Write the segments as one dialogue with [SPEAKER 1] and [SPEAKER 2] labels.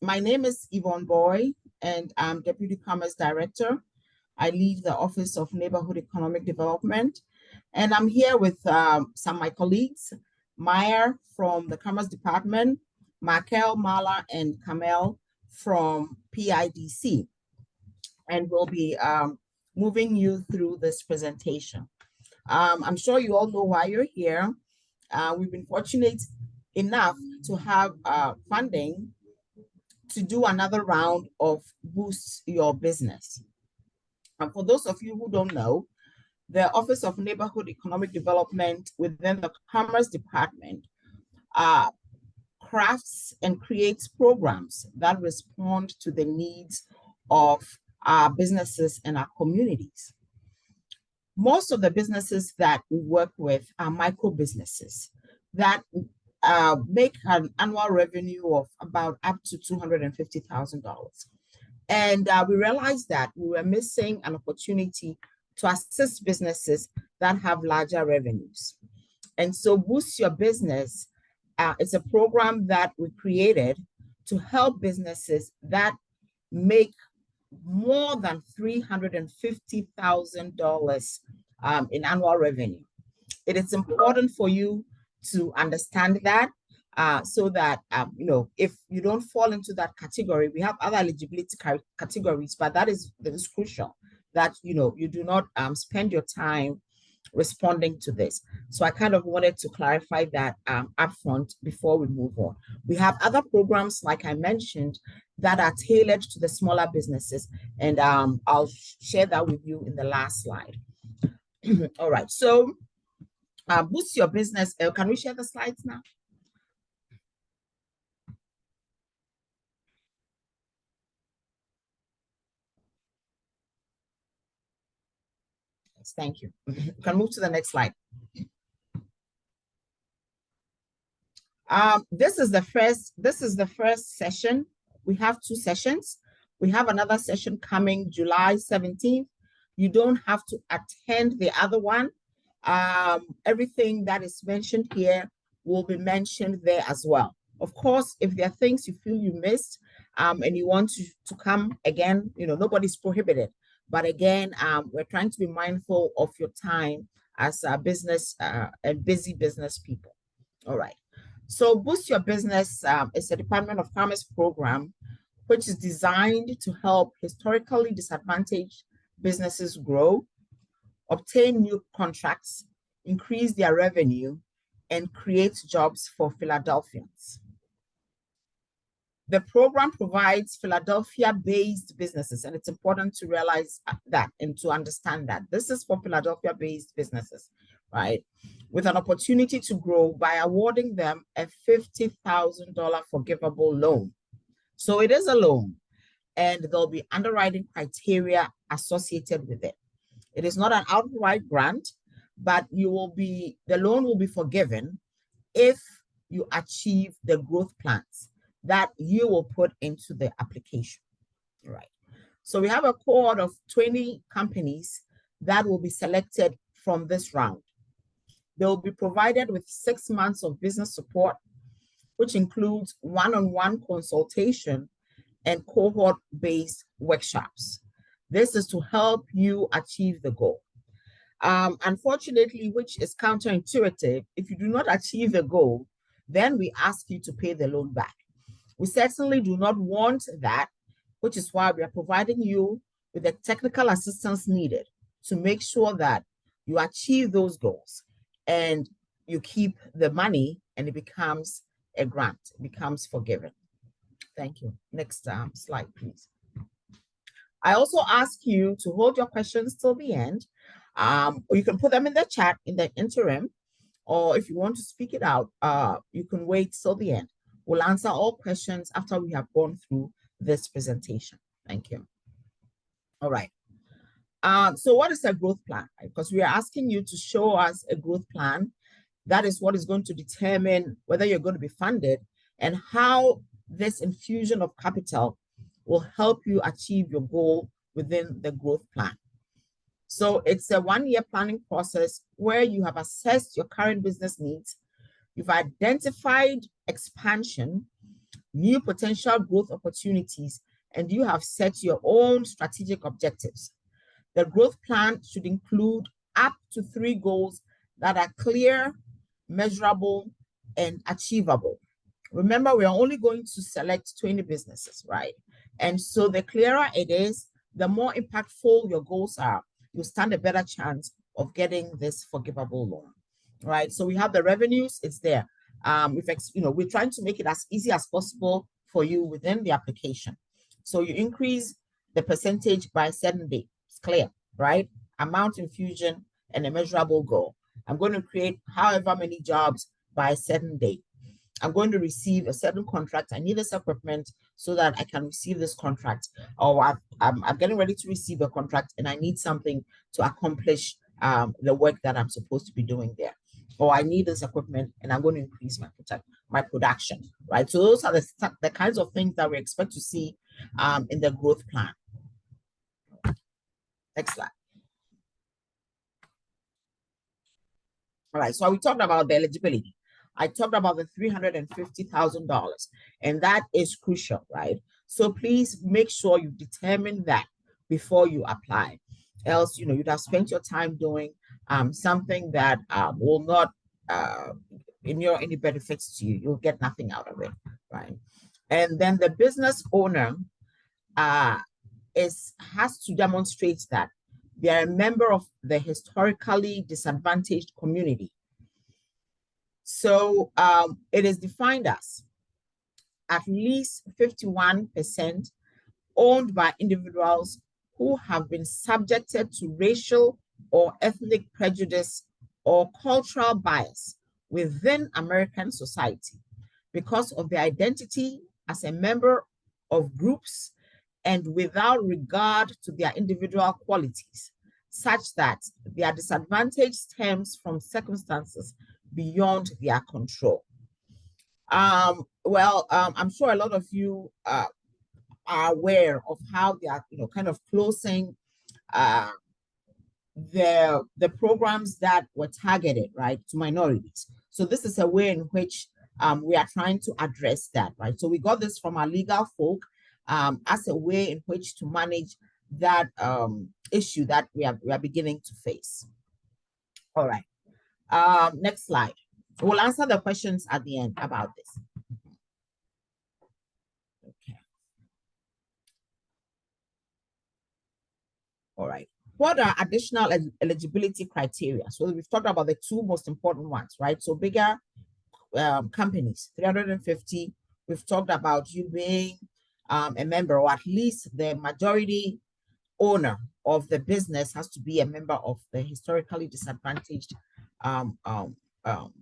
[SPEAKER 1] My name is Yvonne Boy, and I'm Deputy Commerce Director. I lead the Office of Neighborhood Economic Development, and I'm here with some of my colleagues, Maya from the Commerce Department, Markel, Mala, and Kamel from PIDC, and we'll be moving you through this presentation. I'm sure you all know why you're here. We've been fortunate enough to have funding to do another round of Boost Your Business. And for those of you who don't know, the Office of Neighborhood Economic Development within the Commerce Department crafts and creates programs that respond to the needs of our businesses and our communities. Most of the businesses that we work with are micro businesses that make an annual revenue of about up to $250,000. And we realized that we were missing an opportunity to assist businesses that have larger revenues. And so Boost Your Business is a program that we created to help businesses that make more than $350,000 in annual revenue. It is important for you to understand that so that, if you don't fall into that category, we have other eligibility categories, but that is crucial that, you do not spend your time responding to this. So I kind of wanted to clarify that upfront before we move on. We have other programs, like I mentioned, that are tailored to the smaller businesses, and I'll share that with you in the last slide. All right, so Boost Your Business. Can we share the slides now? Yes, thank you. You can move to the next slide. This is the first session. We have two sessions. We have another session coming July 17th. You don't have to attend the other one. Everything that is mentioned here will be mentioned there as well. Of course, if there are things you feel you missed and you want to come again, nobody's prohibited. But again, we're trying to be mindful of your time as a business and busy business people. All right. So Boost Your Business is a Department of Commerce program which is designed to help historically disadvantaged businesses grow, obtain new contracts, increase their revenue, and create jobs for Philadelphians. The program provides Philadelphia-based businesses, and it's important to realize that and to understand that. This is for Philadelphia-based businesses, right? With an opportunity to grow by awarding them a $50,000 forgivable loan. So it is a loan, and there'll be underwriting criteria associated with it. It is not an outright grant, but the loan will be forgiven if you achieve the growth plans that you will put into the application. All right. So we have a cohort of 20 companies that will be selected from this round. They will be provided with 6 months of business support, which includes one-on-one consultation and cohort-based workshops. This is to help you achieve the goal. Unfortunately, which is counterintuitive, if you do not achieve the goal, then we ask you to pay the loan back. We certainly do not want that, which is why we are providing you with the technical assistance needed to make sure that you achieve those goals and you keep the money and it becomes a grant, it becomes forgiven. Thank you. Next slide, please. I also ask you to hold your questions till the end. Or you can put them in the chat in the interim, or if you want to speak it out, you can wait till the end. We'll answer all questions after we have gone through this presentation. Thank you. All right. So what is a growth plan? Because we are asking you to show us a growth plan. That is what is going to determine whether you're going to be funded and how this infusion of capital will help you achieve your goal within the growth plan. So it's a 1-year planning process where you have assessed your current business needs, you've identified expansion, new potential growth opportunities, and you have set your own strategic objectives. The growth plan should include up to 3 goals that are clear, measurable, and achievable. Remember, we are only going to select 20 businesses, right? And so the clearer it is, the more impactful your goals are, you stand a better chance of getting this forgivable loan, right? So we have the revenues, it's there. We're trying to make it as easy as possible for you within the application. So you increase the percentage by a certain date. It's clear, right? Amount infusion and a measurable goal. I'm going to create however many jobs by a certain date. I'm going to receive a certain contract. I need this equipment so that I can receive this contract. Or I'm getting ready to receive a contract and I need something to accomplish the work that I'm supposed to be doing there. Or I need this equipment and I'm going to increase my production, right? So those are the kinds of things that we expect to see in the growth plan. Next slide. All right, so we talked about the eligibility. I talked about the $350,000, and that is crucial, right? So please make sure you determine that before you apply. Else, you'd have spent your time doing something that will not any benefits to you. You'll get nothing out of it, right? And then the business owner has to demonstrate that they are a member of the historically disadvantaged community. So it is defined as at least 51% owned by individuals who have been subjected to racial or ethnic prejudice or cultural bias within American society because of their identity as a member of groups and without regard to their individual qualities, such that their disadvantage stems from circumstances beyond their control. I'm sure a lot of you are aware of how they are, kind of closing the programs that were targeted, right, to minorities. So this is a way in which we are trying to address that, right? So we got this from our legal folk as a way in which to manage that issue that we are beginning to face. All right. Next slide. We'll answer the questions at the end about this. Okay. All right. What are additional eligibility criteria? So we've talked about the 2 most important ones, right? So bigger companies, 350. We've talked about you being a member, or at least the majority owner of the business has to be a member of the historically disadvantaged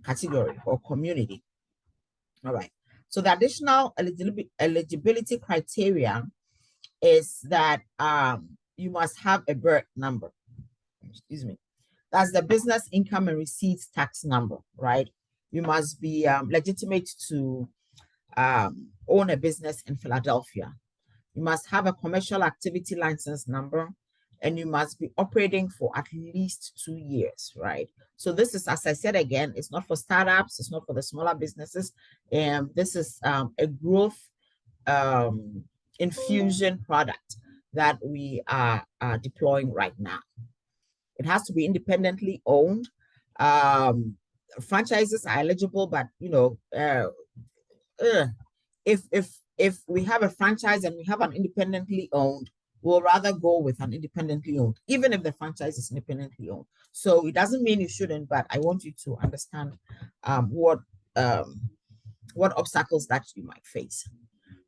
[SPEAKER 1] category or community. All right. So the additional eligibility criteria is that you must have a BIRT number. Excuse me. That's the business income and receipts tax number, right? You must be legitimate to own a business in Philadelphia. You must have a commercial activity license number, and you must be operating for at least 2 years, right? So this is, as I said again, it's not for startups, it's not for the smaller businesses, and this is a growth infusion product that we are deploying right now. It has to be independently owned. Franchises are eligible, but if we have a franchise and we have an independently owned, we'll rather go with an independently owned, even if the franchise is independently owned. So it doesn't mean you shouldn't, but I want you to understand what obstacles that you might face.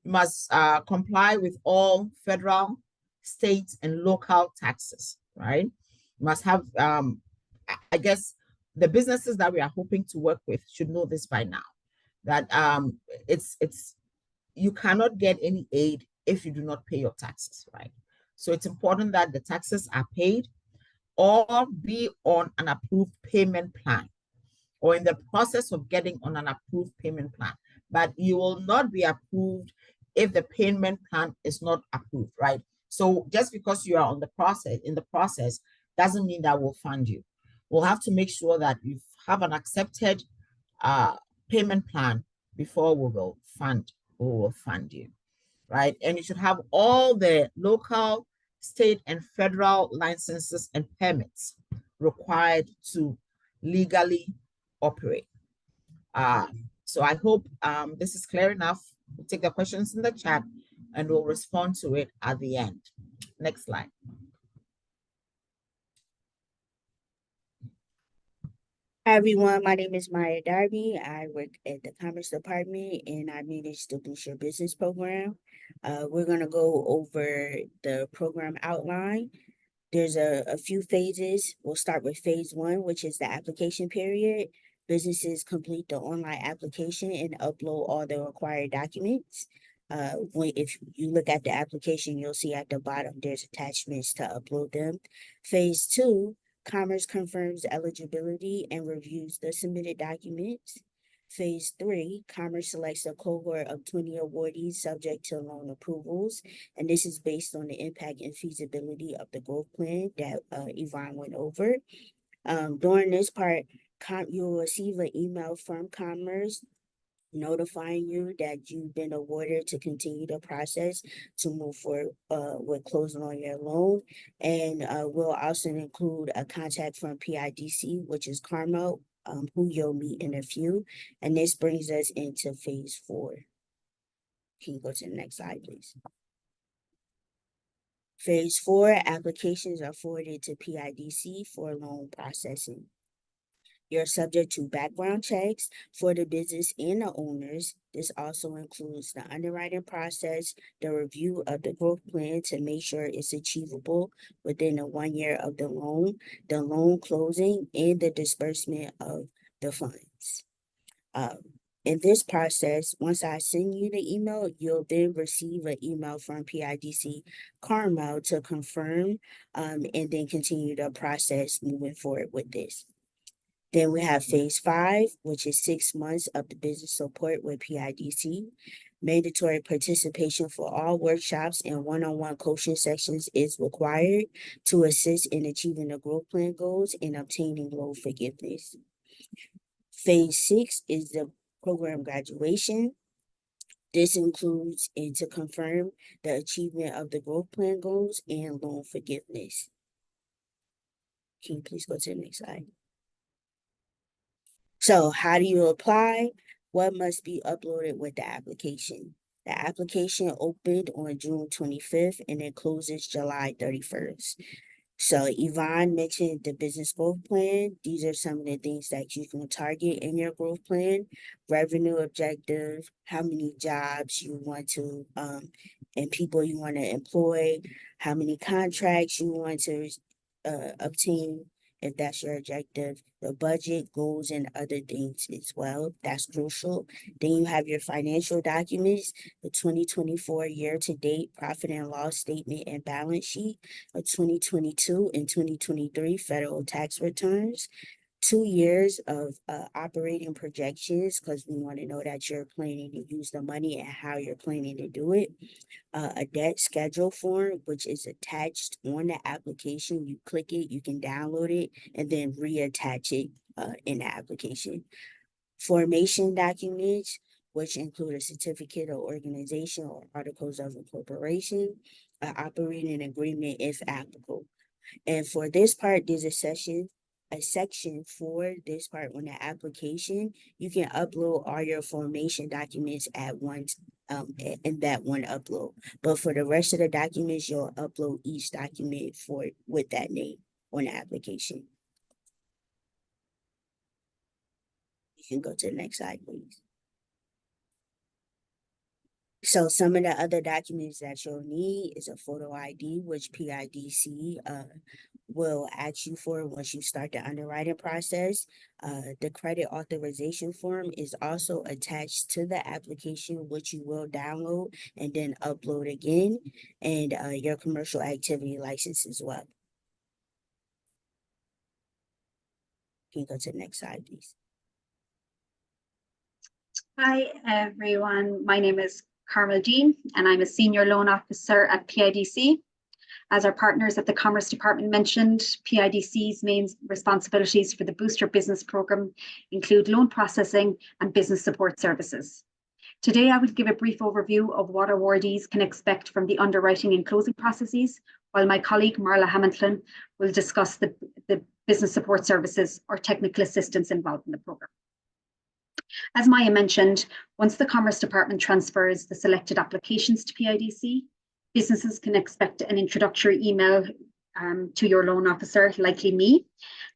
[SPEAKER 1] You must comply with all federal, state, and local taxes, right? You must have, I guess, the businesses that we are hoping to work with should know this by now, that you cannot get any aid if you do not pay your taxes, right? So it's important that the taxes are paid or be on an approved payment plan or in the process of getting on an approved payment plan. But you will not be approved if the payment plan is not approved, right? So just because you are in the process doesn't mean that we'll fund you. We'll have to make sure that you have an accepted payment plan before we will fund we will fund you, right? And you should have all the local, state, and federal licenses and permits required to legally operate. So I hope this is clear enough. We'll take the questions in the chat and we'll respond to it at the end. Next slide.
[SPEAKER 2] Hi everyone, my name is Maya Darby. I work at the Commerce Department and I manage the Boost Your Business program. We're going to go over the program outline. There's a few phases. We'll start with phase 1, which is the application period. Businesses complete the online application and upload all the required documents. If you look at the application, you'll see at the bottom there's attachments to upload them. Phase 2, Commerce confirms eligibility and reviews the submitted documents. Phase 3, Commerce selects a cohort of 20 awardees subject to loan approvals, and this is based on the impact and feasibility of the growth plan that Yvonne went over. During this part, you'll receive an email from Commerce notifying you that you've been awarded to continue the process to move forward with closing on your loan. And we'll also include a contact from PIDC, which is Carmel, who you'll meet in a few. And this brings us into phase 4. Can you go to the next slide, please? Phase 4, applications are forwarded to PIDC for loan processing. You're subject to background checks for the business and the owners. This also includes the underwriting process, the review of the growth plan to make sure it's achievable within the 1 year of the loan closing, and the disbursement of the funds. In this process, once I send you the email, you'll then receive an email from PIDC Carmel to confirm and then continue the process moving forward with this. Then we have phase 5, which is 6 months of the business support with PIDC. Mandatory participation for all workshops and one-on-one coaching sessions is required to assist in achieving the growth plan goals and obtaining loan forgiveness. Phase 6 is the program graduation. This includes and to confirm the achievement of the growth plan goals and loan forgiveness. Can you please go to the next slide? So how do you apply? What must be uploaded with the application? The application opened on June 25th and it closes July 31st. So Yvonne mentioned the business growth plan. These are some of the things that you can target in your growth plan: revenue objective, how many jobs you want to and people you want to employ, how many contracts you want to obtain, if that's your objective, the budget, goals, and other things as well. That's crucial. Then you have your financial documents, the 2024 year-to-date profit and loss statement and balance sheet, a 2022 and 2023 federal tax returns, 2 years of operating projections, because we want to know that you're planning to use the money and how you're planning to do it. A debt schedule form, which is attached on the application. You click it, you can download it, and then reattach it in the application. Formation documents, which include a certificate of organization or articles of incorporation, an operating agreement if applicable. And for this part, there's a section for this part on the application. You can upload all your formation documents at once in that one upload. But for the rest of the documents, you'll upload each document with that name on the application. You can go to the next slide, please. So some of the other documents that you'll need is a photo ID, which PIDC will ask you for once you start the underwriting process. The credit authorization form is also attached to the application, which you will download and then upload again, and your commercial activity license as well. Can you go to the next slide, please?
[SPEAKER 3] Hi, everyone. My name is Carmel Dean, and I'm a senior loan officer at PIDC. As our partners at the Commerce Department mentioned, PIDC's main responsibilities for the Boost Your Business program include loan processing and business support services. Today, I will give a brief overview of what awardees can expect from the underwriting and closing processes, while my colleague Marla Hamilton will discuss the business support services or technical assistance involved in the programme. As Maya mentioned, once the Commerce Department transfers the selected applications to PIDC, businesses can expect an introductory email to your loan officer, likely me,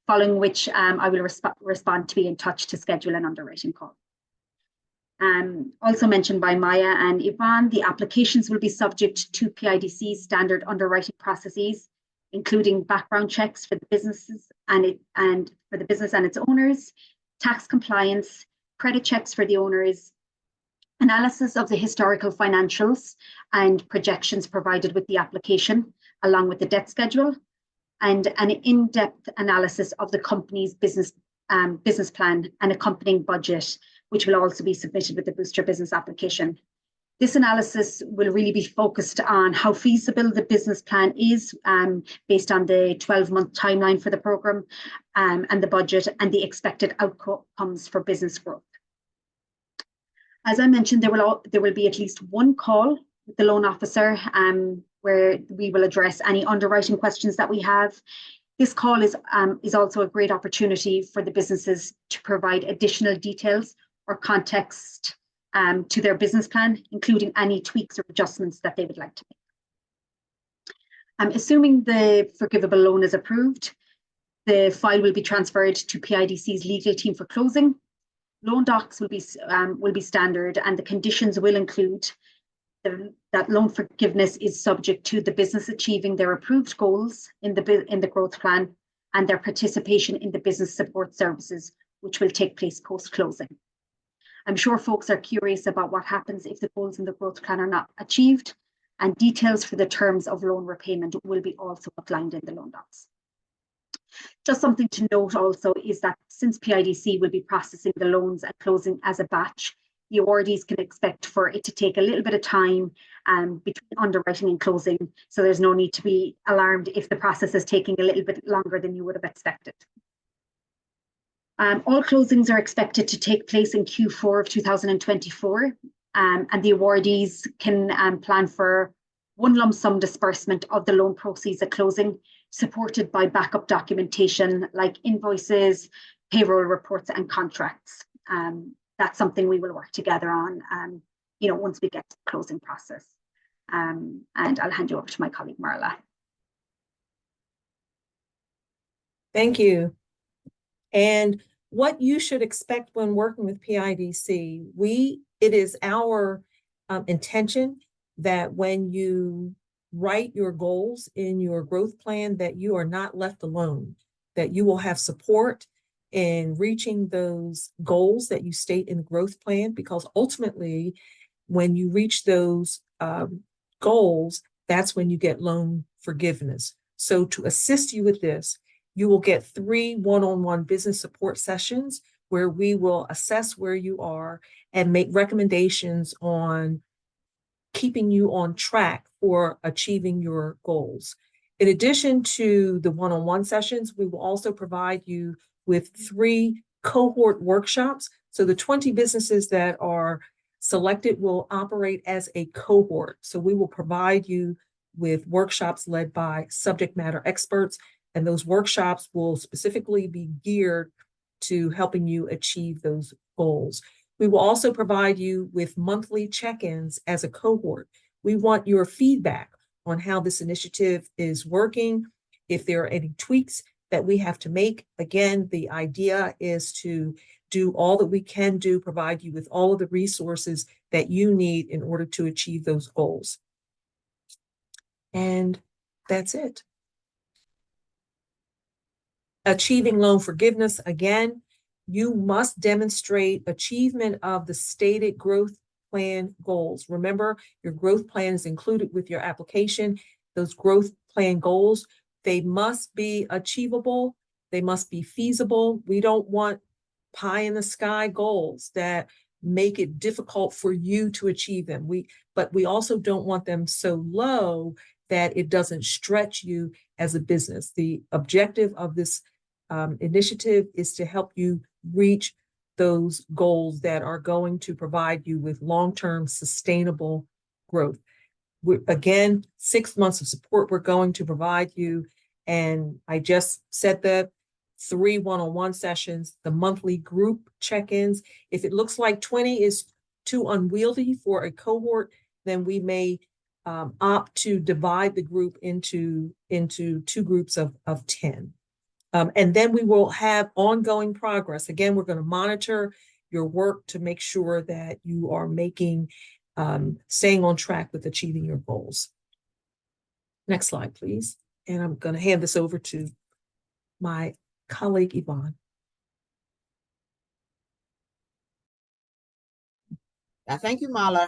[SPEAKER 3] following which I will respond to be in touch to schedule an underwriting call. Also mentioned by Maya and Yvonne, the applications will be subject to PIDC's standard underwriting processes, including background checks for the businesses and for the business and its owners, tax compliance, credit checks for the owners, analysis of the historical financials and projections provided with the application, along with the debt schedule, and an in-depth analysis of the company's business plan and accompanying budget, which will also be submitted with the Booster Business application. This analysis will really be focused on how feasible the business plan is based on the 12-month timeline for the programme and the budget and the expected outcomes for business growth. As I mentioned, there will be at least one call with the loan officer where we will address any underwriting questions that we have. This call is also a great opportunity for the businesses to provide additional details or context to their business plan, including any tweaks or adjustments that they would like to make. Assuming the forgivable loan is approved, the file will be transferred to PIDC's legal team for closing. Loan docs will be standard, and the conditions will include that loan forgiveness is subject to the business achieving their approved goals in the growth plan and their participation in the business support services, which will take place post-closing. I'm sure folks are curious about what happens if the goals in the growth plan are not achieved, and details for the terms of loan repayment will be also outlined in the loan docs. Just something to note also is that since PIDC will be processing the loans and closing as a batch, the awardees can expect for it to take a little bit of time between underwriting and closing, so there's no need to be alarmed if the process is taking a little bit longer than you would have expected. All closings are expected to take place in Q4 of 2024, and the awardees can plan for one lump sum disbursement of the loan proceeds at closing, supported by backup documentation like invoices, payroll reports, and contracts. That's something we will work together on, once we get to the closing process. And I'll hand you over to my colleague, Marla.
[SPEAKER 4] Thank you. And what you should expect when working with PIDC, it is our intention that when you write your goals in your growth plan, that you are not left alone, that you will have support in reaching those goals that you state in the growth plan, because ultimately, when you reach those goals, that's when you get loan forgiveness. So to assist you with this, you will get 3 one-on-one business support sessions where we will assess where you are and make recommendations on keeping you on track for achieving your goals. In addition to the one-on-one sessions, we will also provide you with 3 cohort workshops. So the 20 businesses that are selected will operate as a cohort. So we will provide you with workshops led by subject matter experts, and those workshops will specifically be geared to helping you achieve those goals. We will also provide you with monthly check-ins as a cohort. We want your feedback on how this initiative is working, if there are any tweaks that we have to make. Again, the idea is to do all that we can do, provide you with all of the resources that you need in order to achieve those goals. And that's it. Achieving loan forgiveness, again, you must demonstrate achievement of the stated growth plan goals. Remember, your growth plan is included with your application. Those growth plan goals, they must be achievable. They must be feasible. We don't want pie in the sky goals that make it difficult for you to achieve them. But we also don't want them so low that it doesn't stretch you as a business. The objective of this initiative is to help you reach those goals that are going to provide you with long-term sustainable growth. Again, 6 months of support we're going to provide you. And I just said that 3 one-on-one sessions, the monthly group check-ins. If it looks like 20 is too unwieldy for a cohort, then we may opt to divide the group into 2 groups of 10. And then we will have ongoing progress. Again, we're going to monitor your work to make sure that you are staying on track with achieving your goals. Next slide, please. And I'm going to hand this over to my colleague, Yvonne.
[SPEAKER 1] Thank you, Marla.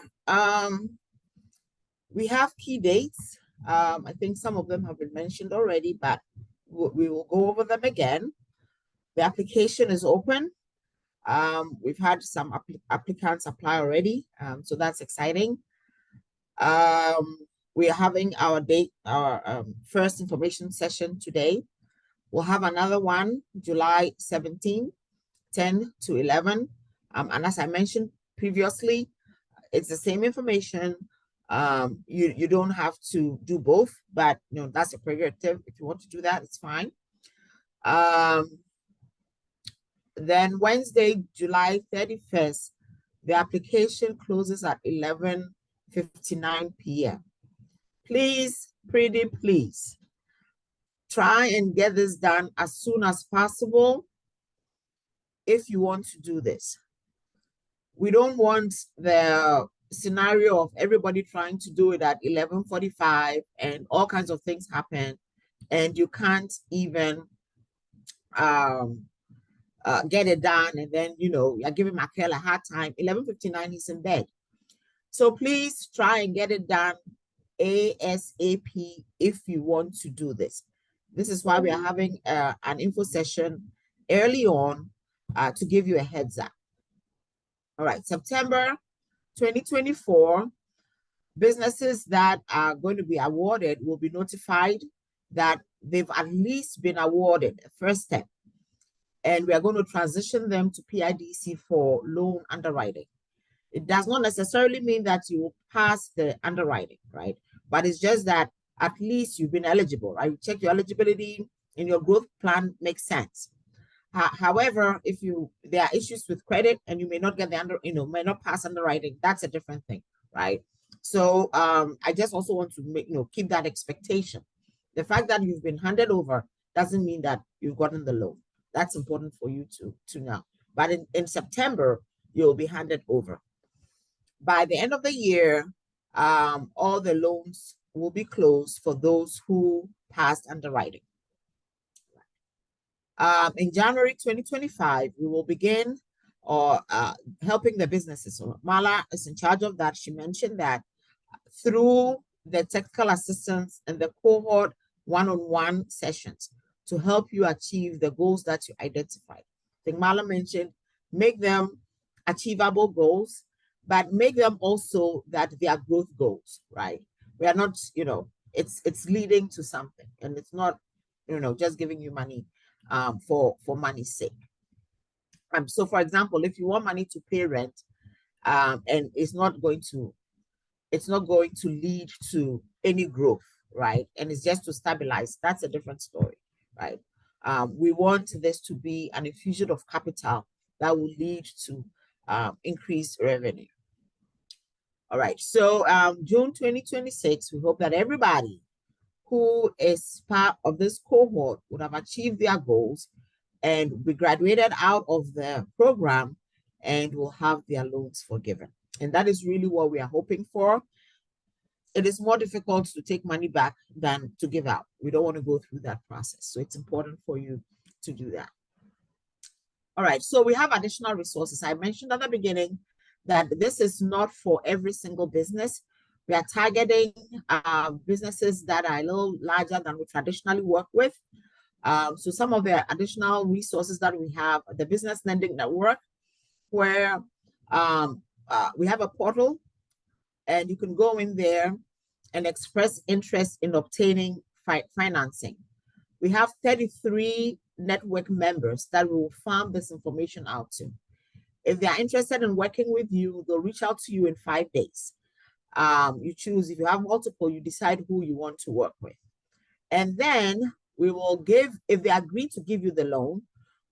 [SPEAKER 1] We have key dates. I think some of them have been mentioned already, but we will go over them again. The application is open. We've had some applicants apply already, so that's exciting. We are having our first information session today. We'll have another one, July 17, 10 to 11. And as I mentioned previously, it's the same information. You don't have to do both, but that's a prerogative. If you want to do that, it's fine. Then Wednesday, July 31st, the application closes at 11:59 p.m. Please, pretty please, try and get this done as soon as possible if you want to do this. We don't want the scenario of everybody trying to do it at 11:45 and all kinds of things happen and you can't even get it done, and then you're giving Michael a hard time. 11:59, he's in bed. So please try and get it done ASAP if you want to do this. This is why we are having an info session early on to give you a heads up. All right, September 2024, businesses that are going to be awarded will be notified that they've at least been awarded a first step. And we are going to transition them to PIDC for loan underwriting. It does not necessarily mean that you will pass the underwriting, right? But it's just that at least you've been eligible, right? You check your eligibility and your growth plan makes sense. However, if there are issues with credit and you may not get may not pass underwriting, that's a different thing, right? So I just also want to keep that expectation. The fact that you've been handed over doesn't mean that you've gotten the loan. That's important for you to know. But in September, you'll be handed over. By the end of the year, all the loans will be closed for those who passed underwriting. In January 2025, we will begin helping the businesses. So Marla is in charge of that. She mentioned that through the technical assistance and the cohort one-on-one sessions to help you achieve the goals that you identified. I think Marla mentioned, make them achievable goals, but make them also that they are growth goals, right? We are not, it's leading to something, and it's not, just giving you money for money's sake. So for example, if you want money to pay rent, and it's not going to lead to any growth, right? And it's just to stabilize, that's a different story, right? We want this to be an infusion of capital that will lead to increased revenue. All right, so June 2026, we hope that everybody who is part of this cohort would have achieved their goals and be graduated out of the program and will have their loans forgiven. And that is really what we are hoping for. It is more difficult to take money back than to give out. We don't want to go through that process. So it's important for you to do that. All right, so we have additional resources. I mentioned at the beginning that this is not for every single business. We are targeting businesses that are a little larger than we traditionally work with. So some of the additional resources that we have, the Business Lending Network, where we have a portal and you can go in there and express interest in obtaining financing. We have 33 network members that we will farm this information out to. If they are interested in working with you, they'll reach out to you in 5 days. You choose, if you have multiple, you decide who you want to work with. And then we will give, if they agree to give you the loan,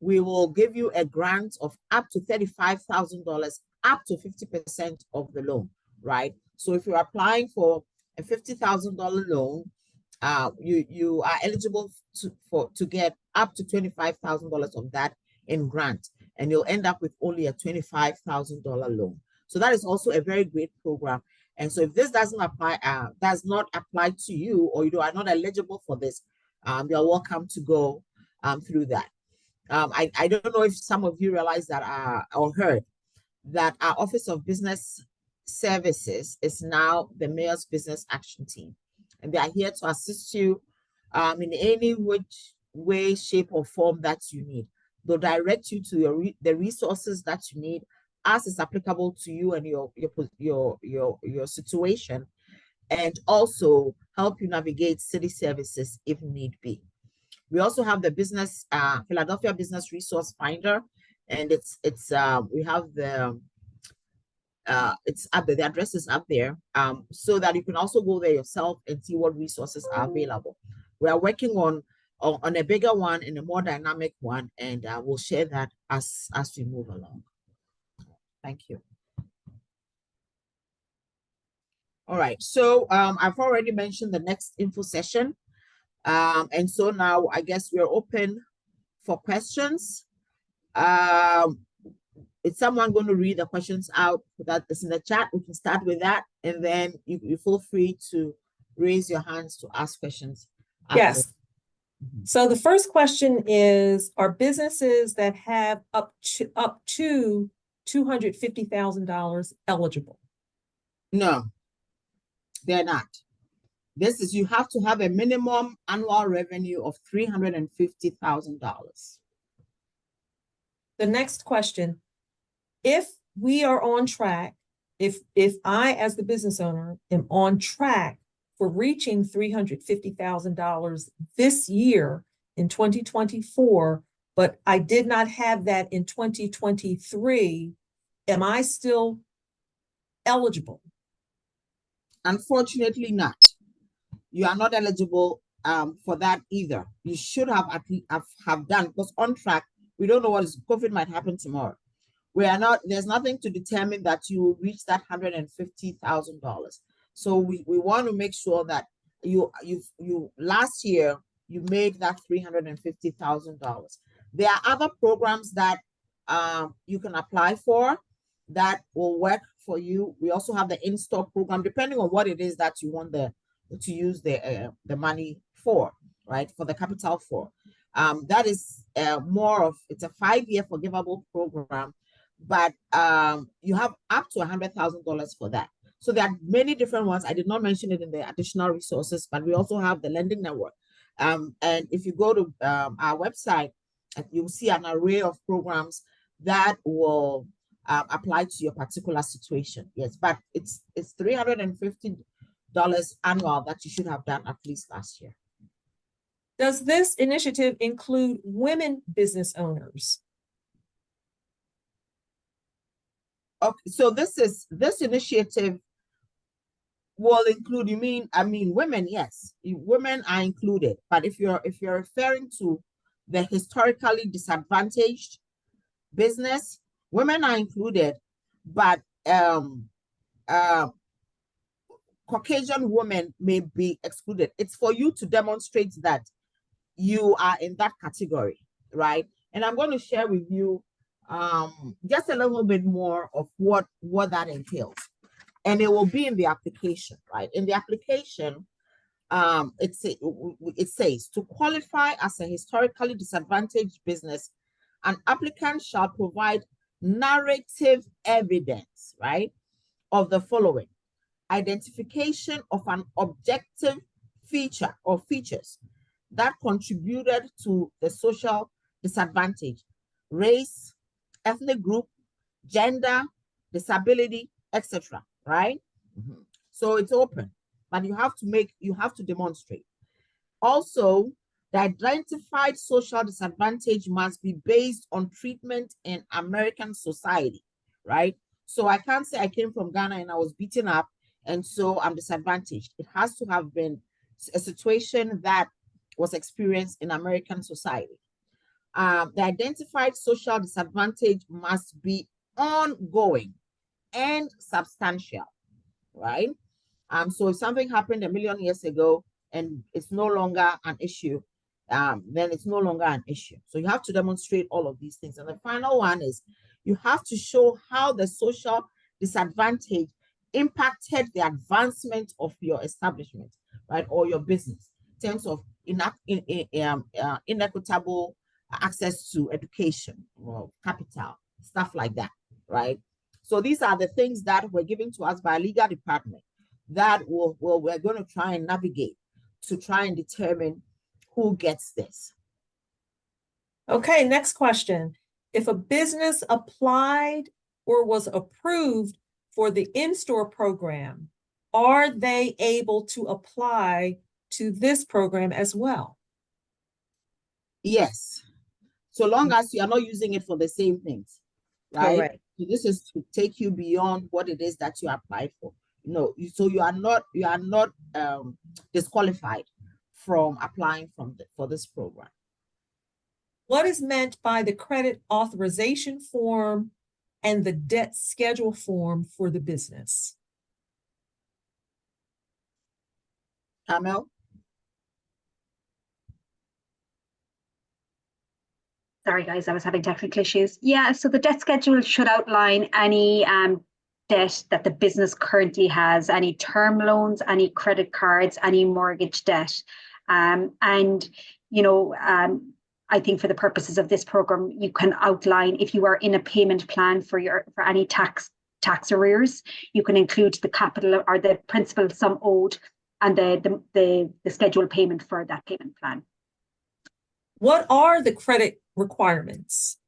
[SPEAKER 1] we will give you a grant of up to $35,000, up to 50% of the loan, right? So if you're applying for a $50,000 loan, you are eligible to get up to $25,000 of that in grant, and you'll end up with only a $25,000 loan. So that is also a very great program. And so if this does not apply to you, or you are not eligible for this, you're welcome to go through that. I don't know if some of you realize that or heard that our Office of Business Services is now the Mayor's Business Action Team. And they are here to assist you in any which way, shape, or form that you need. They'll direct you to the resources that you need as is applicable to you and your situation, and also help you navigate city services if need be. We also have the business Philadelphia Business Resource Finder, and we have it's up there, the address is up there, so that you can also go there yourself and see what resources are available. We are working on a bigger one and a more dynamic one, and we'll share that as we move along. Thank you. All right, so I've already mentioned the next info session. And so now I guess we're open for questions. Is someone going to read the questions out that is in the chat? We can start with that, and then you feel free to raise your hands to ask questions.
[SPEAKER 4] Yes. So the first question is, are businesses that have up to $250,000 eligible?
[SPEAKER 1] No, they're not. This is, you have to have a minimum annual revenue of $350,000.
[SPEAKER 4] The next question, if we are on track, if I as the business owner am on track for reaching $350,000 this year in 2024, but I did not have that in 2023, am I still eligible?
[SPEAKER 1] Unfortunately not. You are not eligible for that either. You should have done, because on track, we don't know what is, COVID might happen tomorrow. We are not, there's nothing to determine that you will reach that $150,000. So we want to make sure that you last year you made that $350,000. There are other programs that you can apply for that will work for you. We also have the in-store program, depending on what it is that you want to use the money for, right? For the capital for. That is more of, it's a 5-year forgivable program, but you have up to $100,000 for that. So there are many different ones. I did not mention it in the additional resources, but we also have the lending network. And if you go to our website, you'll see an array of programs that will apply to your particular situation. Yes, but it's $350 annual that you should have done at least last year.
[SPEAKER 4] Does this initiative include women business owners?
[SPEAKER 1] Okay, so this initiative will include, women, yes, women are included. But if you're referring to the historically disadvantaged business, women are included, but Caucasian women may be excluded. It's for you to demonstrate that you are in that category, right? And I'm going to share with you just a little bit more of what that entails. And it will be in the application, right? In the application, it says, to qualify as a historically disadvantaged business, an applicant shall provide narrative evidence, right, of the following: identification of an objective feature or features that contributed to the social disadvantage: race, ethnic group, gender, disability, etc. Right? So it's open, but you have to demonstrate. Also, The identified social disadvantage must be based on treatment in American society, right? So I can't say I came from Ghana and I was beaten up, and so I'm disadvantaged. It has to have been a situation that was experienced in American society. The identified social disadvantage must be ongoing and substantial, right? So if something happened 1,000,000 years ago and it's no longer an issue, then it's no longer an issue. So you have to demonstrate all of these things. And the final one is you have to show how the social disadvantage impacted the advancement of your establishment, right, or your business in terms of inequitable access to education or capital, stuff like that, right? So these are the things that were given to us by a legal department that we're going to try and navigate to try and determine who gets this.
[SPEAKER 4] Okay, next question. If a business applied or was approved for the in-store program, are they able to apply to this program as well?
[SPEAKER 1] Yes, so long as you are not using it for the same things, right?
[SPEAKER 2] Correct.
[SPEAKER 1] So this is to take you beyond what it is that you applied for. No, so you are not disqualified from applying for this program.
[SPEAKER 4] What is meant by the credit authorization form and the debt schedule form for the business?
[SPEAKER 1] Amel?
[SPEAKER 3] Sorry, guys, I was having technical issues. Yeah, so the debt schedule should outline any debt that the business currently has, any term loans, any credit cards, any mortgage debt. I think for the purposes of this program, you can outline if you are in a payment plan for any tax arrears, you can include the capital or the principal sum owed and the scheduled payment for that payment plan.
[SPEAKER 4] What are the credit requirements?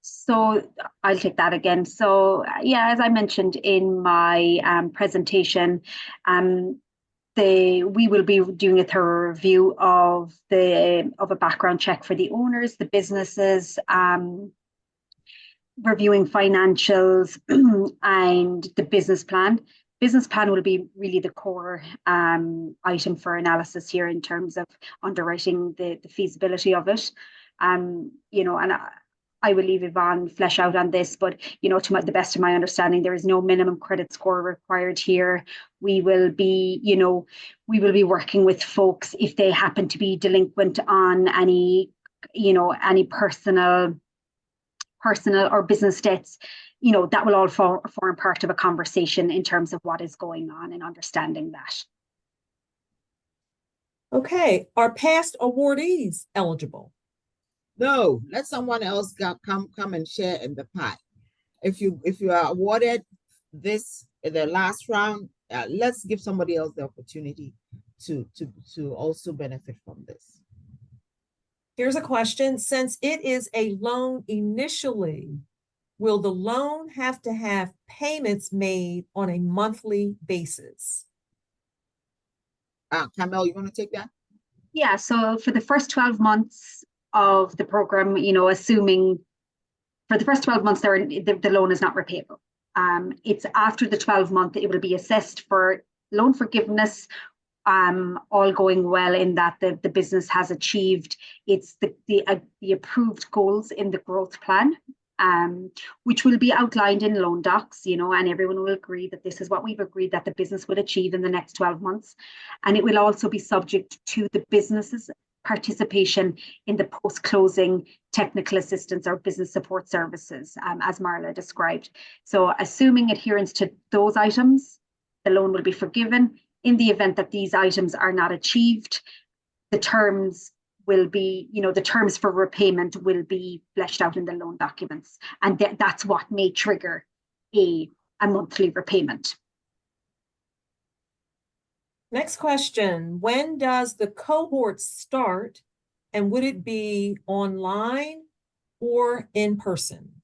[SPEAKER 3] So I'll take that again. So yeah, as I mentioned in my presentation, we will be doing a thorough review of a background check for the owners, the businesses, reviewing financials and the business plan. Business plan will be really the core item for analysis here in terms of underwriting the feasibility of it. And I will leave Yvonne flesh out on this, but to the best of my understanding, there is no minimum credit score required here. We will be working with folks if they happen to be delinquent on any personal or business debts. That will all form part of a conversation in terms of what is going on and understanding that. Okay,
[SPEAKER 4] are past awardees eligible?
[SPEAKER 1] No, let someone else come and share in the pie. If you are awarded this in the last round, let's give somebody else the opportunity to also benefit from this.
[SPEAKER 4] Here's a question. Since it is a loan initially, will the loan have to have payments made on a monthly basis?
[SPEAKER 1] Kamel, you want to take that?
[SPEAKER 3] Yeah, so for the first 12 months of the program, assuming for the first 12 months the loan is not repayable. It's after the 12-month it will be assessed for loan forgiveness, all going well in that the business has achieved the approved goals in the growth plan, which will be outlined in loan docs, and everyone will agree that this is what we've agreed that the business will achieve in the next 12 months. And it will also be subject to the business's participation in the post-closing technical assistance or business support services, as Marla described. So assuming adherence to those items, the loan will be forgiven. In the event that these items are not achieved, the terms will be, the terms for repayment will be fleshed out in the loan documents. And that's what may trigger a monthly repayment.
[SPEAKER 4] Next question. When does the cohort start, and would it be online or in person?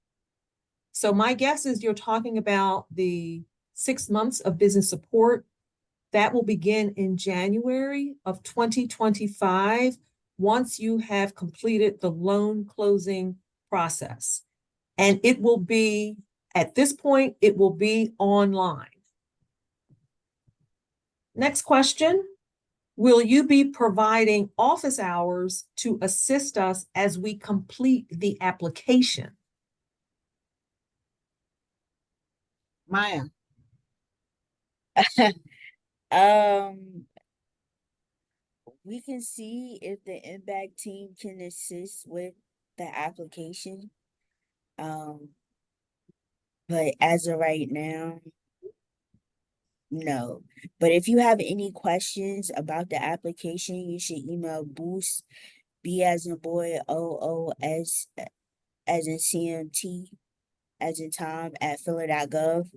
[SPEAKER 4] So my guess is you're talking about the 6 months of business support That will begin in January of 2025, once you have completed the loan closing process. And it will be, at this point, it will be online. Next question. Will you be providing office hours to assist us as we complete the application?
[SPEAKER 1] Maya,
[SPEAKER 2] We can see if the impact team can assist with the application. But as of right now, no. But if you have any questions about the application, you should email Boost, B as in boy, OOS as in CMT, as in Tom at Phila.gov.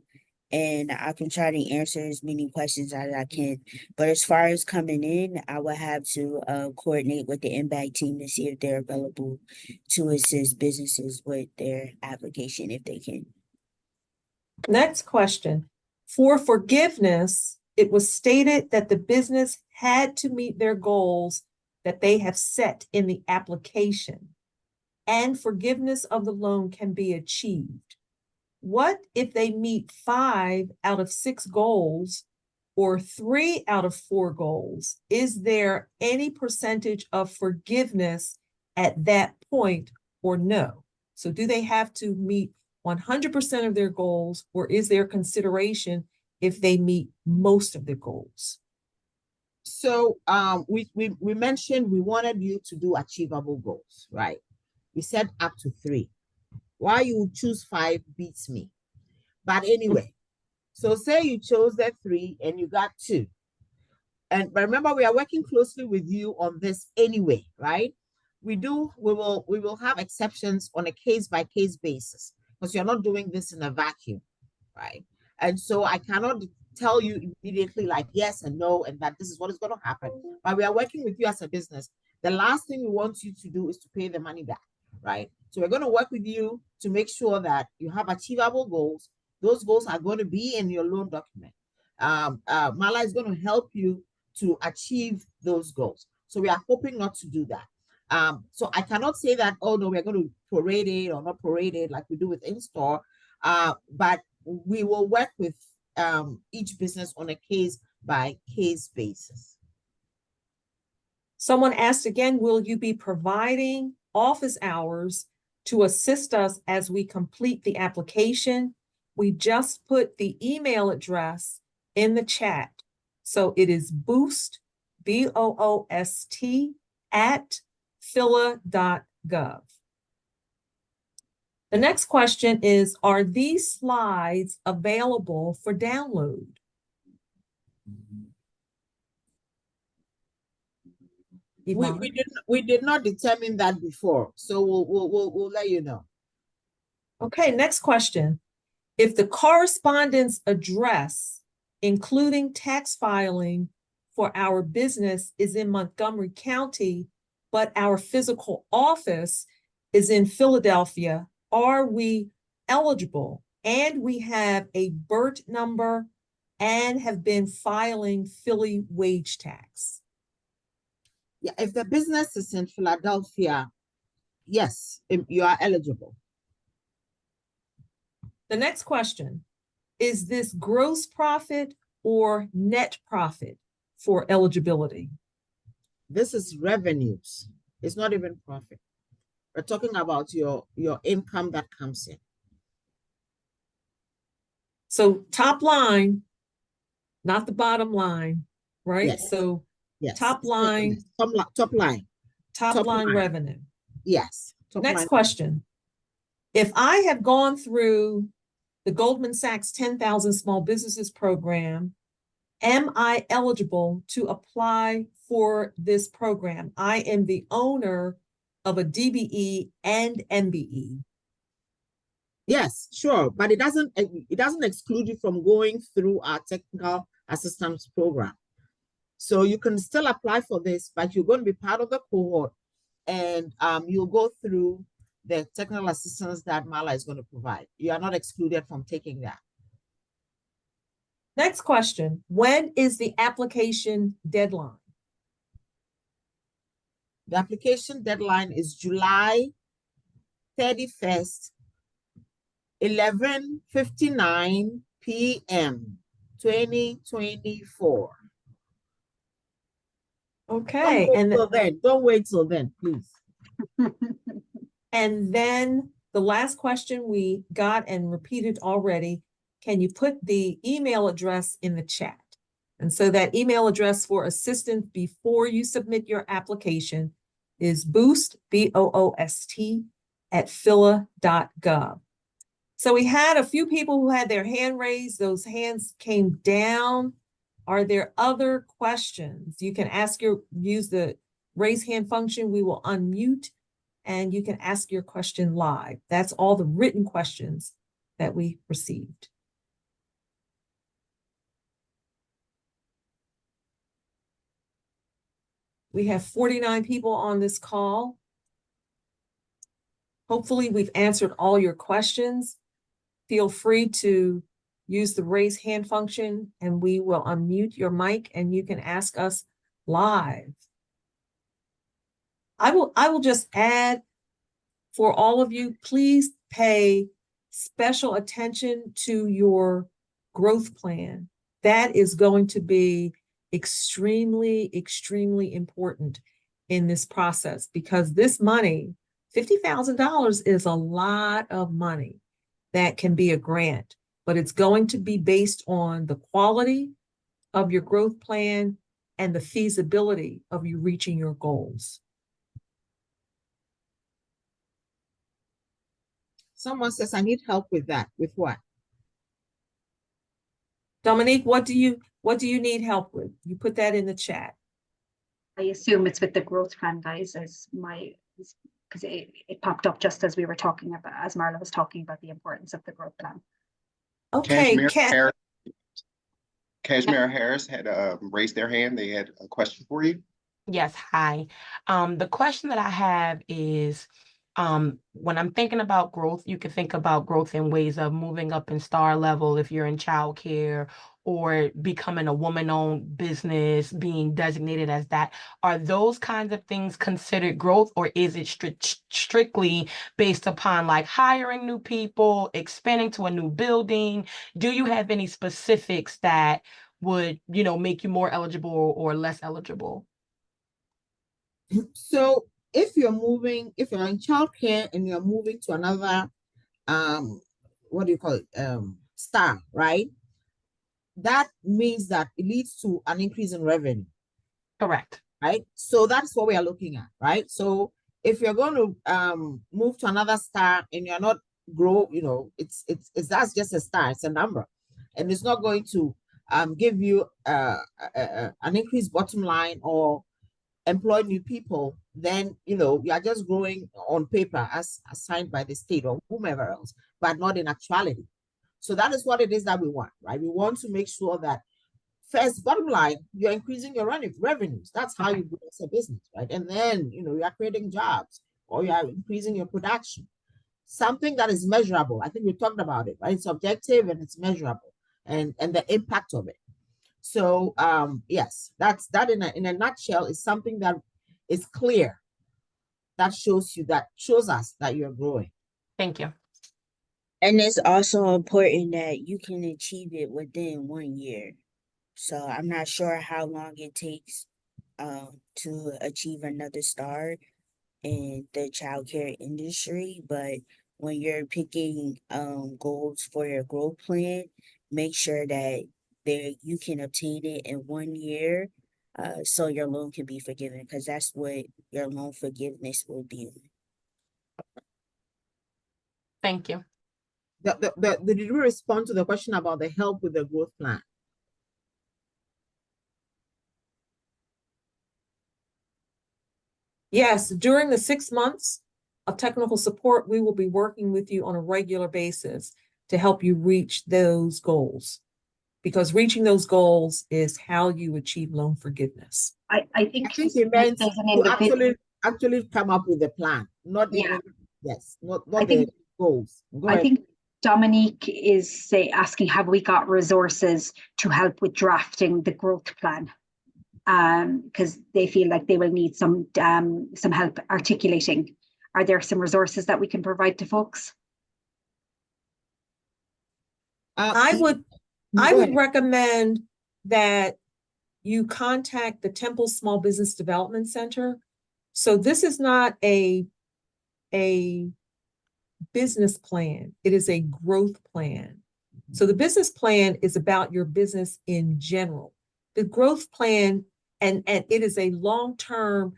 [SPEAKER 2] And I can try to answer as many questions as I can. But as far as coming in, I will have to coordinate with the impact team to see if they're available to assist businesses with their application if they can.
[SPEAKER 4] Next question. For forgiveness, it was stated that the business had to meet their goals that they have set in the application, and forgiveness of the loan can be achieved. What if they meet 5 out of 6 goals or 3 out of 4 goals? Is there any percentage of forgiveness at that point or no? So do they have to meet 100% of their goals, or is there consideration if they meet most of the goals?
[SPEAKER 1] so we mentioned we wanted you to do achievable goals, right? We said up to 3. Why you choose 5 beats me. But anyway, so say you chose that 3 and you got 2. But remember, we are working closely with you on this anyway, right? We will have exceptions on a case-by-case basis, because you're not doing this in a vacuum, right? And so I cannot tell you immediately like yes and no, and that this is what is going to happen. But we are working with you as a business. The last thing we want you to do is to pay the money back, right? So we're going to work with you to make sure that you have achievable goals. Those goals are going to be in your loan document. Mala is going to help you to achieve those goals. So we are hoping not to do that. So I cannot say that, oh no, we're going to prorate it or not prorate it like we do with in-store, but we will work with each business on a case-by-case basis.
[SPEAKER 4] Someone asked again, will you be providing office hours to assist us as we complete the application? We just put the email address in the chat. So it is boost, BOOST, at phila.gov. The next question is, are these slides available for download?
[SPEAKER 1] We did not determine that before, so we'll let you know.
[SPEAKER 4] Okay, next question. If the correspondence address, including tax filing for our business, is in Montgomery County, but our physical office is in Philadelphia, are we eligible? And we have a BERT number and have been filing Philly wage tax.
[SPEAKER 1] Yeah, if the business is in Philadelphia, yes, you are eligible.
[SPEAKER 4] The next question, is this gross profit or net profit for eligibility?
[SPEAKER 1] This is revenues. It's not even profit. We're talking about your income that comes in.
[SPEAKER 4] So top line, not the bottom line, right?
[SPEAKER 1] Yes.
[SPEAKER 4] So
[SPEAKER 1] yes.
[SPEAKER 4] Top line.
[SPEAKER 1] Top line.
[SPEAKER 4] Top line revenue.
[SPEAKER 1] Yes.
[SPEAKER 4] Next question. If I have gone through the Goldman Sachs 10,000 Small Businesses program, am I eligible to apply for this program? I am the owner of a DBE and MBE.
[SPEAKER 1] Yes, sure, but it doesn't exclude you from going through our technical assistance program. So you can still apply for this, but you're going to be part of the cohort, and you'll go through the technical assistance that Mala is going to provide. You are not excluded from taking that.
[SPEAKER 4] Next question. When is the application deadline?
[SPEAKER 1] The application deadline is July 31st, 11:59 p.m. 2024.
[SPEAKER 4] Okay,
[SPEAKER 1] Don't wait till then, please.
[SPEAKER 4] and then the last question we got and repeated already, can you put the email address in the chat? And so that email address for assistance before you submit your application is boost, BOOST, @phila.gov. So we had a few people who had their hand raised. Those hands came down. Are there other questions? You can use the raise hand function. We will unmute and you can ask your question live. That's all the written questions that we received. We have 49 people on this call. Hopefully we've answered all your questions. Feel free to use the raise hand function and we will unmute your mic and you can ask us live. I will just add for all of you, please pay special attention to your growth plan. That is going to be extremely, extremely important in this process because this money, $50,000 is a lot of money that can be a grant, but it's going to be based on the quality of your growth plan and the feasibility of you reaching your goals.
[SPEAKER 1] Someone says, I need help with that. With what?
[SPEAKER 4] Dominique, what do you need help with? You put that in the chat.
[SPEAKER 3] I assume it's with the growth plan, guys, because it popped up just as we were talking about, as Marla was talking about the importance of the growth plan.
[SPEAKER 4] Okay,
[SPEAKER 5] Cashmere Harris had raised their hand. They had a question for you.
[SPEAKER 6] Yes, hi. The question that I have is, when I'm thinking about growth, you can think about growth in ways of moving up in star level if you're in childcare or becoming a woman-owned business, being designated as that. Are those kinds of things considered growth, or is it strictly based upon like hiring new people, expanding to a new building? Do you have any specifics that would, make you more eligible or less eligible?
[SPEAKER 1] So if you're in childcare and you're moving to another, what do you call it? Star, right? That means that it leads to an increase in revenue.
[SPEAKER 6] Correct.
[SPEAKER 1] Right? So that's what we are looking at, right? So if you're going to move to another star and you're not grow, it's that's just a star, it's a number. And it's not going to give you an increased bottom line or employ new people, then you are just growing on paper as assigned by the state or whomever else, but not in actuality. So that is what it is that we want, right? We want to make sure that first, bottom line, you're increasing your revenues. That's how you grow as a business, right? And then you are creating jobs or you are increasing your production. Something that is measurable. I think we talked about it, right? It's objective and it's measurable, and the impact of it. So yes, that in a nutshell is something that is clear, that shows us that you're growing.
[SPEAKER 6] Thank you.
[SPEAKER 2] And it's also important that you can achieve it within 1 year. So I'm not sure how long it takes to achieve another star in the childcare industry, but when you're picking goals for your growth plan, make sure that you can obtain it in 1 year, so your loan can be forgiven, because that's what your loan forgiveness will be.
[SPEAKER 6] Thank you.
[SPEAKER 1] Did you respond to the question about the help with the growth plan?
[SPEAKER 4] Yes, during the 6 months of technical support, we will be working with you on a regular basis to help you reach those goals, because reaching those goals is how you achieve loan forgiveness.
[SPEAKER 3] I think
[SPEAKER 1] he meant
[SPEAKER 3] there's an
[SPEAKER 1] to
[SPEAKER 3] individual.
[SPEAKER 1] actually come up with a plan, not
[SPEAKER 3] Yeah.
[SPEAKER 1] even, yes, not
[SPEAKER 3] I
[SPEAKER 1] the
[SPEAKER 3] think-
[SPEAKER 1] goals. Go
[SPEAKER 3] I
[SPEAKER 1] ahead.
[SPEAKER 3] think Dominique is asking, have we got resources to help with drafting the growth plan? Because they feel like they will need some help articulating. Are there some resources that we can provide to folks?
[SPEAKER 4] I
[SPEAKER 1] Go
[SPEAKER 4] would
[SPEAKER 1] ahead.
[SPEAKER 4] recommend that you contact the Temple Small Business Development Center. So this is not a business plan. It is a growth plan. So the business plan is about your business in general. The growth plan, and it is a long-term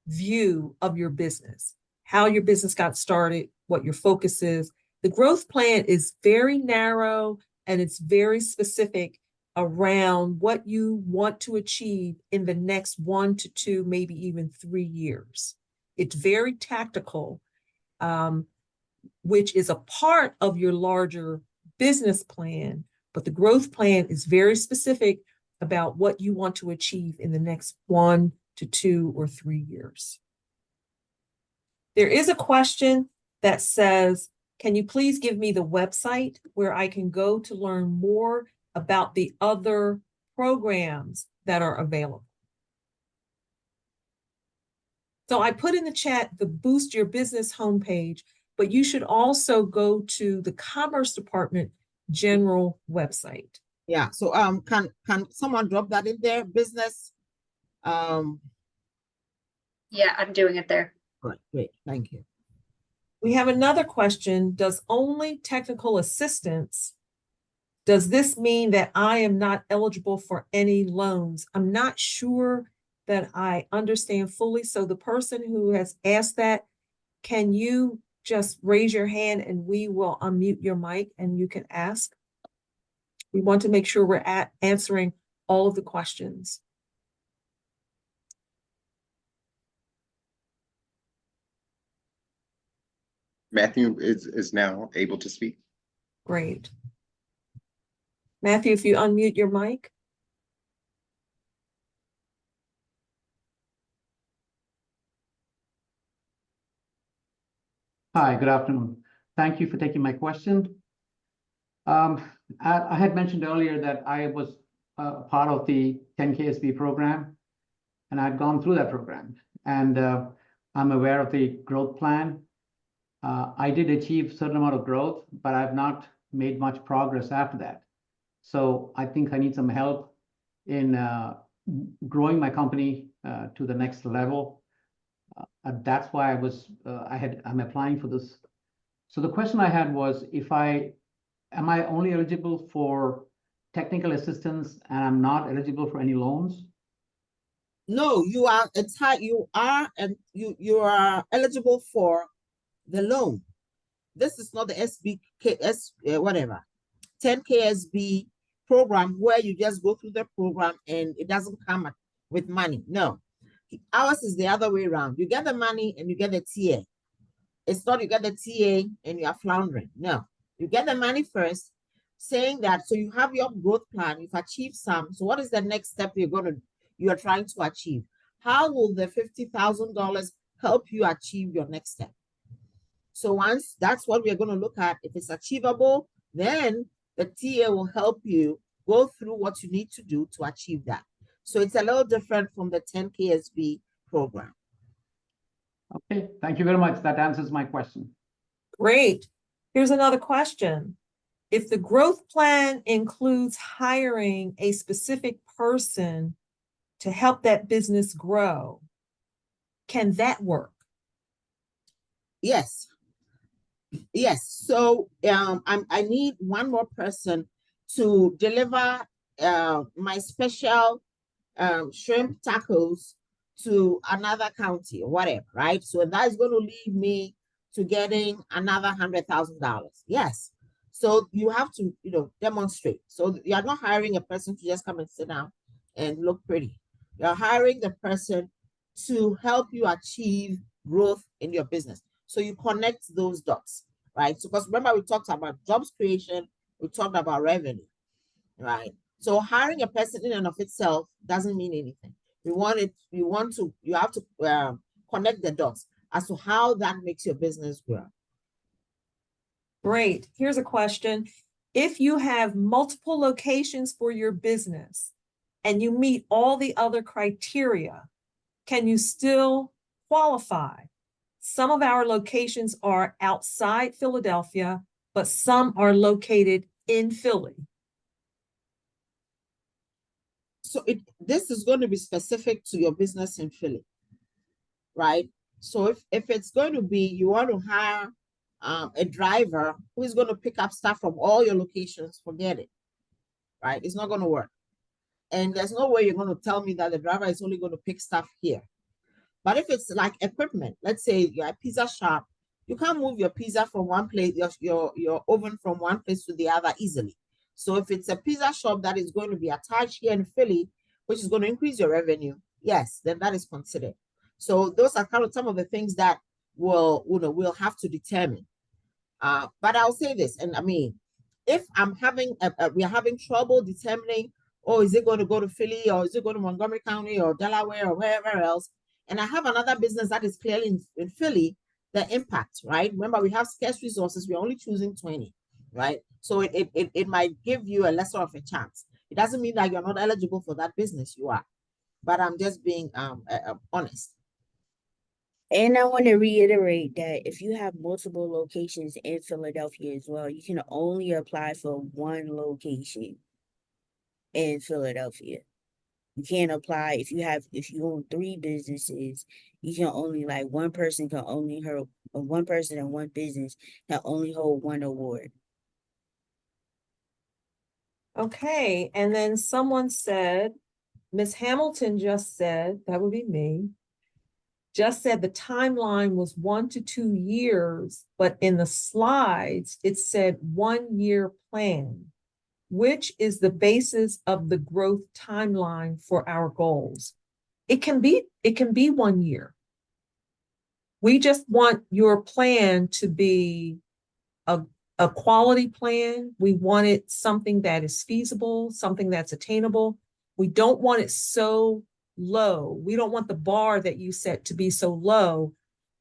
[SPEAKER 4] view of your business, how your business got started, what your focus is. The growth plan is very narrow and it's very specific around what you want to achieve in the next 1 to 2, maybe even 3 years. It's very tactical, which is a part of your larger business plan, but the growth plan is very specific about what you want to achieve in the next 1 to 2 or 3 years. There is a question that says, can you please give me the website where I can go to learn more about the other programs that are available? So I put in the chat the Boost Your Business homepage, but you should also go to the Commerce Department general website.
[SPEAKER 1] Yeah, so can someone drop that in there? Business.
[SPEAKER 3] Yeah, I'm doing it there.
[SPEAKER 1] Great, thank you.
[SPEAKER 4] We have another question. Does only technical assistance, does this mean that I am not eligible for any loans? I'm not sure that I understand fully. So the person who has asked that, can you just raise your hand and we will unmute your mic and you can ask? We want to make sure we're answering all of the questions.
[SPEAKER 5] Matthew is now able to speak.
[SPEAKER 4] Great. Matthew, if you unmute your mic.
[SPEAKER 7] Hi, good afternoon. Thank you for taking my question. I had mentioned earlier that I was part of the 10KSB program, and I'd gone through that program, and I'm aware of the growth plan. I did achieve a certain amount of growth, but I've not made much progress after that. So I think I need some help in growing my company to the next level. That's why I'm applying for this. So the question I had was, am I only eligible for technical assistance and I'm not eligible for any loans?
[SPEAKER 1] No, you are you are eligible for the loan. This is not the SBKS whatever 10KSB program where you just go through the program and it doesn't come with money. No, ours is the other way around. You get the money and you get the TA. It's not you get the TA and you are floundering. No, you get the money first, saying that so you have your growth plan. You've achieved some. So what is the next step you are trying to achieve? How will the $50,000 help you achieve your next step? So once that's what we're going to look at, if it's achievable, then the TA will help you go through what you need to do to achieve that. So it's a little different from the 10KSB program.
[SPEAKER 7] Okay, thank you very much. That answers my question.
[SPEAKER 4] Great. Here's another question. If the growth plan includes hiring a specific person to help that business grow, can that work?
[SPEAKER 1] Yes. Yes. So I need one more person to deliver my special shrimp tacos to another county or whatever, right? So that is going to lead me to getting another $100,000. Yes. So you have to, demonstrate. So you're not hiring a person to just come and sit down and look pretty. You're hiring the person to help you achieve growth in your business. So you connect those dots, right? So because remember we talked about jobs creation, we talked about revenue, right? So hiring a person in and of itself doesn't mean anything. You have to connect the dots as to how that makes your business grow.
[SPEAKER 4] Great. Here's a question. If you have multiple locations for your business and you meet all the other criteria, can you still qualify? Some of our locations are outside Philadelphia, but some are located in Philly.
[SPEAKER 1] So this is going to be specific to your business in Philly, right? So if it's going to be, you want to hire a driver who is going to pick up stuff from all your locations, forget it, right? It's not going to work. And there's no way you're going to tell me that the driver is only going to pick stuff here. But if it's like equipment, let's say you're a pizza shop, you can't move your pizza from one place, your oven from one place to the other easily. So if it's a pizza shop that is going to be attached here in Philly, which is going to increase your revenue, yes, then that is considered. So those are kind of some of the things that we'll have to determine. But I'll say this, and I mean, if I'm having we are having trouble determining, oh, is it going to go to Philly or is it going to Montgomery County or Delaware or wherever else? And I have another business that is clearly in Philly, the impact, right? Remember, we have scarce resources. We're only choosing 20, right? So it might give you a lesser of a chance. It doesn't mean that you're not eligible for that business. You are, but I'm just being honest.
[SPEAKER 2] And I want to reiterate that if you have multiple locations in Philadelphia as well, you can only apply for one location in Philadelphia. You can't apply if you own 3 businesses, you can only one person and one business can only hold one award.
[SPEAKER 4] Okay, and then someone said, Ms. Hamilton just said, that would be me, just said the timeline was 1 to 2 years, but in the slides, it said 1-year plan. Which is the basis of the growth timeline for our goals? It can be 1 year. We just want your plan to be a quality plan. We want it something that is feasible, something that's attainable. We don't want it so low. We don't want the bar that you set to be so low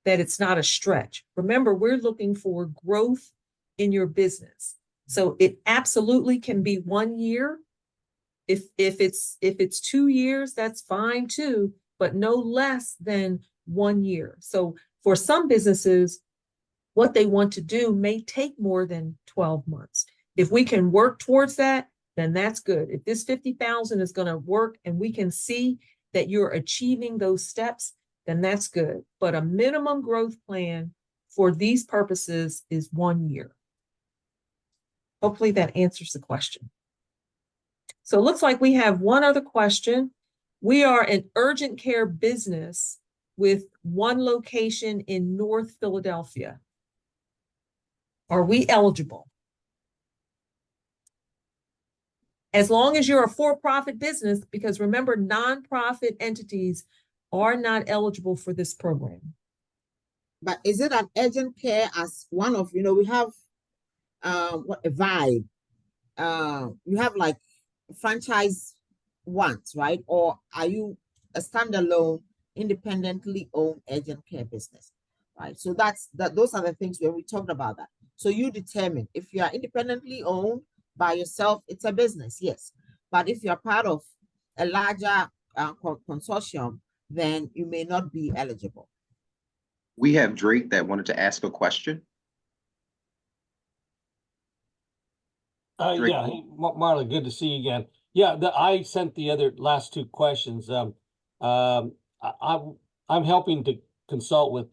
[SPEAKER 4] that it's not a stretch. Remember, we're looking for growth in your business. So it absolutely can be 1 year. If it's 2 years, that's fine too, but no less than 1 year. So for some businesses, what they want to do may take more than 12 months. If we can work towards that, then that's good. If this 50,000 is going to work and we can see that you're achieving those steps, then that's good. But a minimum growth plan for these purposes is 1 year. Hopefully that answers the question. So it looks like we have one other question. We are an urgent care business with 1 location in North Philadelphia. Are we eligible? As long as you're a for-profit business, because remember, nonprofit entities are not eligible for this program.
[SPEAKER 1] But is it an urgent care as one of, we have what a vibe. You have like franchise ones, right? Or are you a standalone, independently owned urgent care business, right? So those are the things where we talked about that. So you determine if you are independently owned by yourself, it's a business, yes. But if you're part of a larger consortium, then you may not be eligible.
[SPEAKER 5] We have Drake that wanted to ask a question.
[SPEAKER 8] Yeah, hey, Marla, good to see you again. Yeah, I sent the last 2 questions. I'm helping to consult with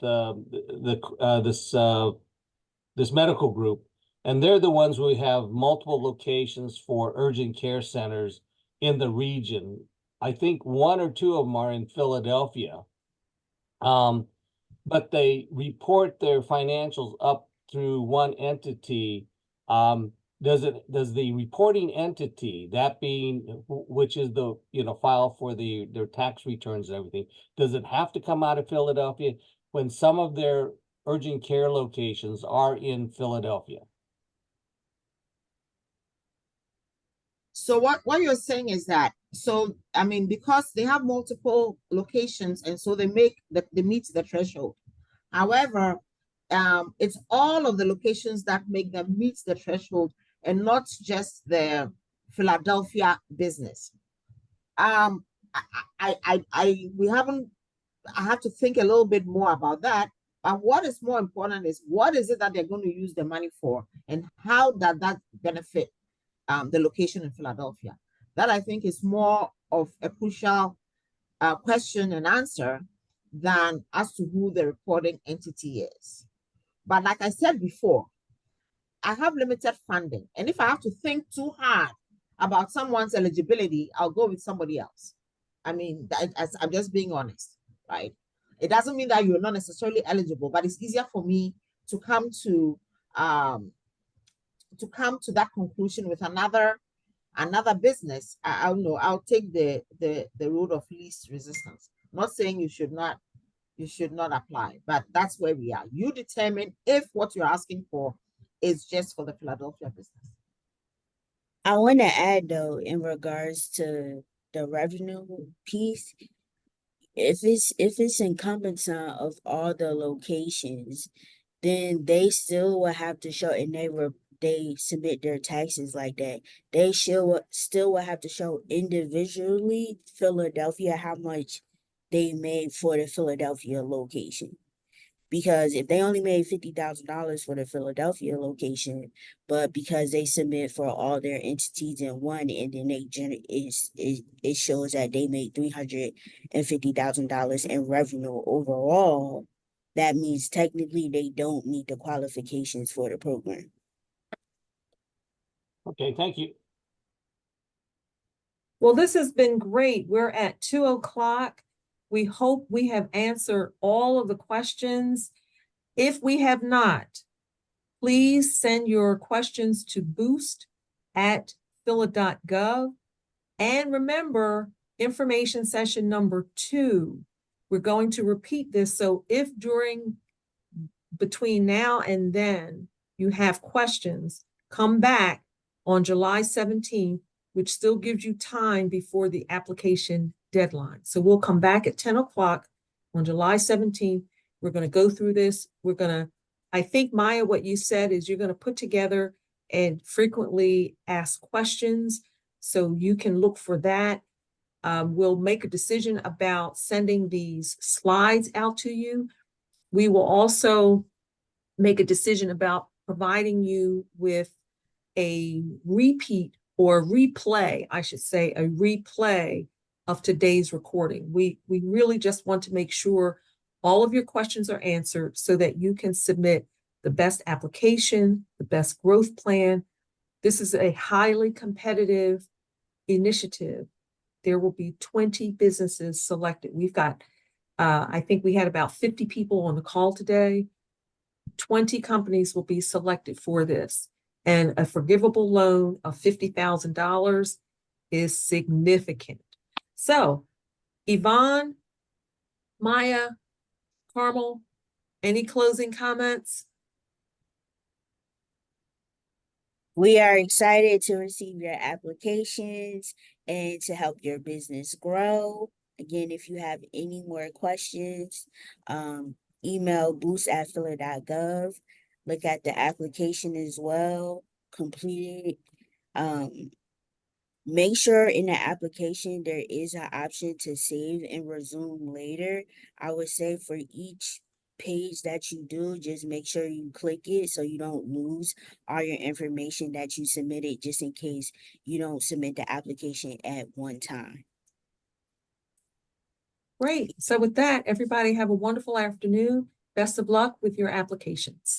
[SPEAKER 8] this medical group, and they're the ones who have multiple locations for urgent care centers in the region. I think 1 or 2 of them are in Philadelphia, but they report their financials up through one entity. Does the reporting entity, that being which is the file for their tax returns and everything, does it have to come out of Philadelphia when some of their urgent care locations are in Philadelphia?
[SPEAKER 1] So what you're saying is that, so I mean, because they have multiple locations and so they meet the threshold. However, it's all of the locations that make them meet the threshold and not just the Philadelphia business. We haven't, I have to think a little bit more about that. But what is more important is what is it that they're going to use the money for, and how does that benefit the location in Philadelphia? That I think is more of a crucial question and answer than as to who the reporting entity is. But like I said before, I have limited funding. And if I have to think too hard about someone's eligibility, I'll go with somebody else. I mean, I'm just being honest, right? It doesn't mean that you're not necessarily eligible, but it's easier for me to come to that conclusion with another business. I don't know, I'll take the road of least resistance. I'm not saying you should not apply, but that's where we are. You determine if what you're asking for is just for the Philadelphia business.
[SPEAKER 2] I want to add though, in regards to the revenue piece, if it's encompassing of all the locations, then they still will have to show, and they submit their taxes like that. They still will have to show individually Philadelphia how much they made for the Philadelphia location. Because if they only made $50,000 for the Philadelphia location, but because they submit for all their entities in one, and then it shows that they made $350,000 in revenue overall, that means technically they don't meet the qualifications for the program.
[SPEAKER 8] Okay, thank you.
[SPEAKER 4] Well, this has been great. We're at 2:00. We hope we have answered all of the questions. If we have not, please send your questions to boost@phila.gov. And remember, information session number 2, we're going to repeat this. So if between now and then you have questions, come back on July 17th, which still gives you time before the application deadline. So we'll come back at 10:00 on July 17th. We're going to go through this. I think, Maya, what you said is you're going to put together and frequently ask questions. So you can look for that. We'll make a decision about sending these slides out to you. We will also make a decision about providing you with a repeat or replay, I should say, a replay of today's recording. We really just want to make sure all of your questions are answered so that you can submit the best application, the best growth plan. This is a highly competitive initiative. There will be 20 businesses selected. We've got, I think we had about 50 people on the call today. 20 companies will be selected for this. And a forgivable loan of $50,000 is significant. So, Yvonne, Maya, Carmel, any closing comments?
[SPEAKER 2] We are excited to receive your applications and to help your business grow. Again, if you have any more questions, email boost@phila.gov. Look at the application as well, complete it. Make sure in the application there is an option to save and resume later. I would say for each page that you do, just make sure you click it so you don't lose all your information that you submitted, just in case you don't submit the application at one time.
[SPEAKER 4] Great. So with that, everybody have a wonderful afternoon. Best of luck with your applications.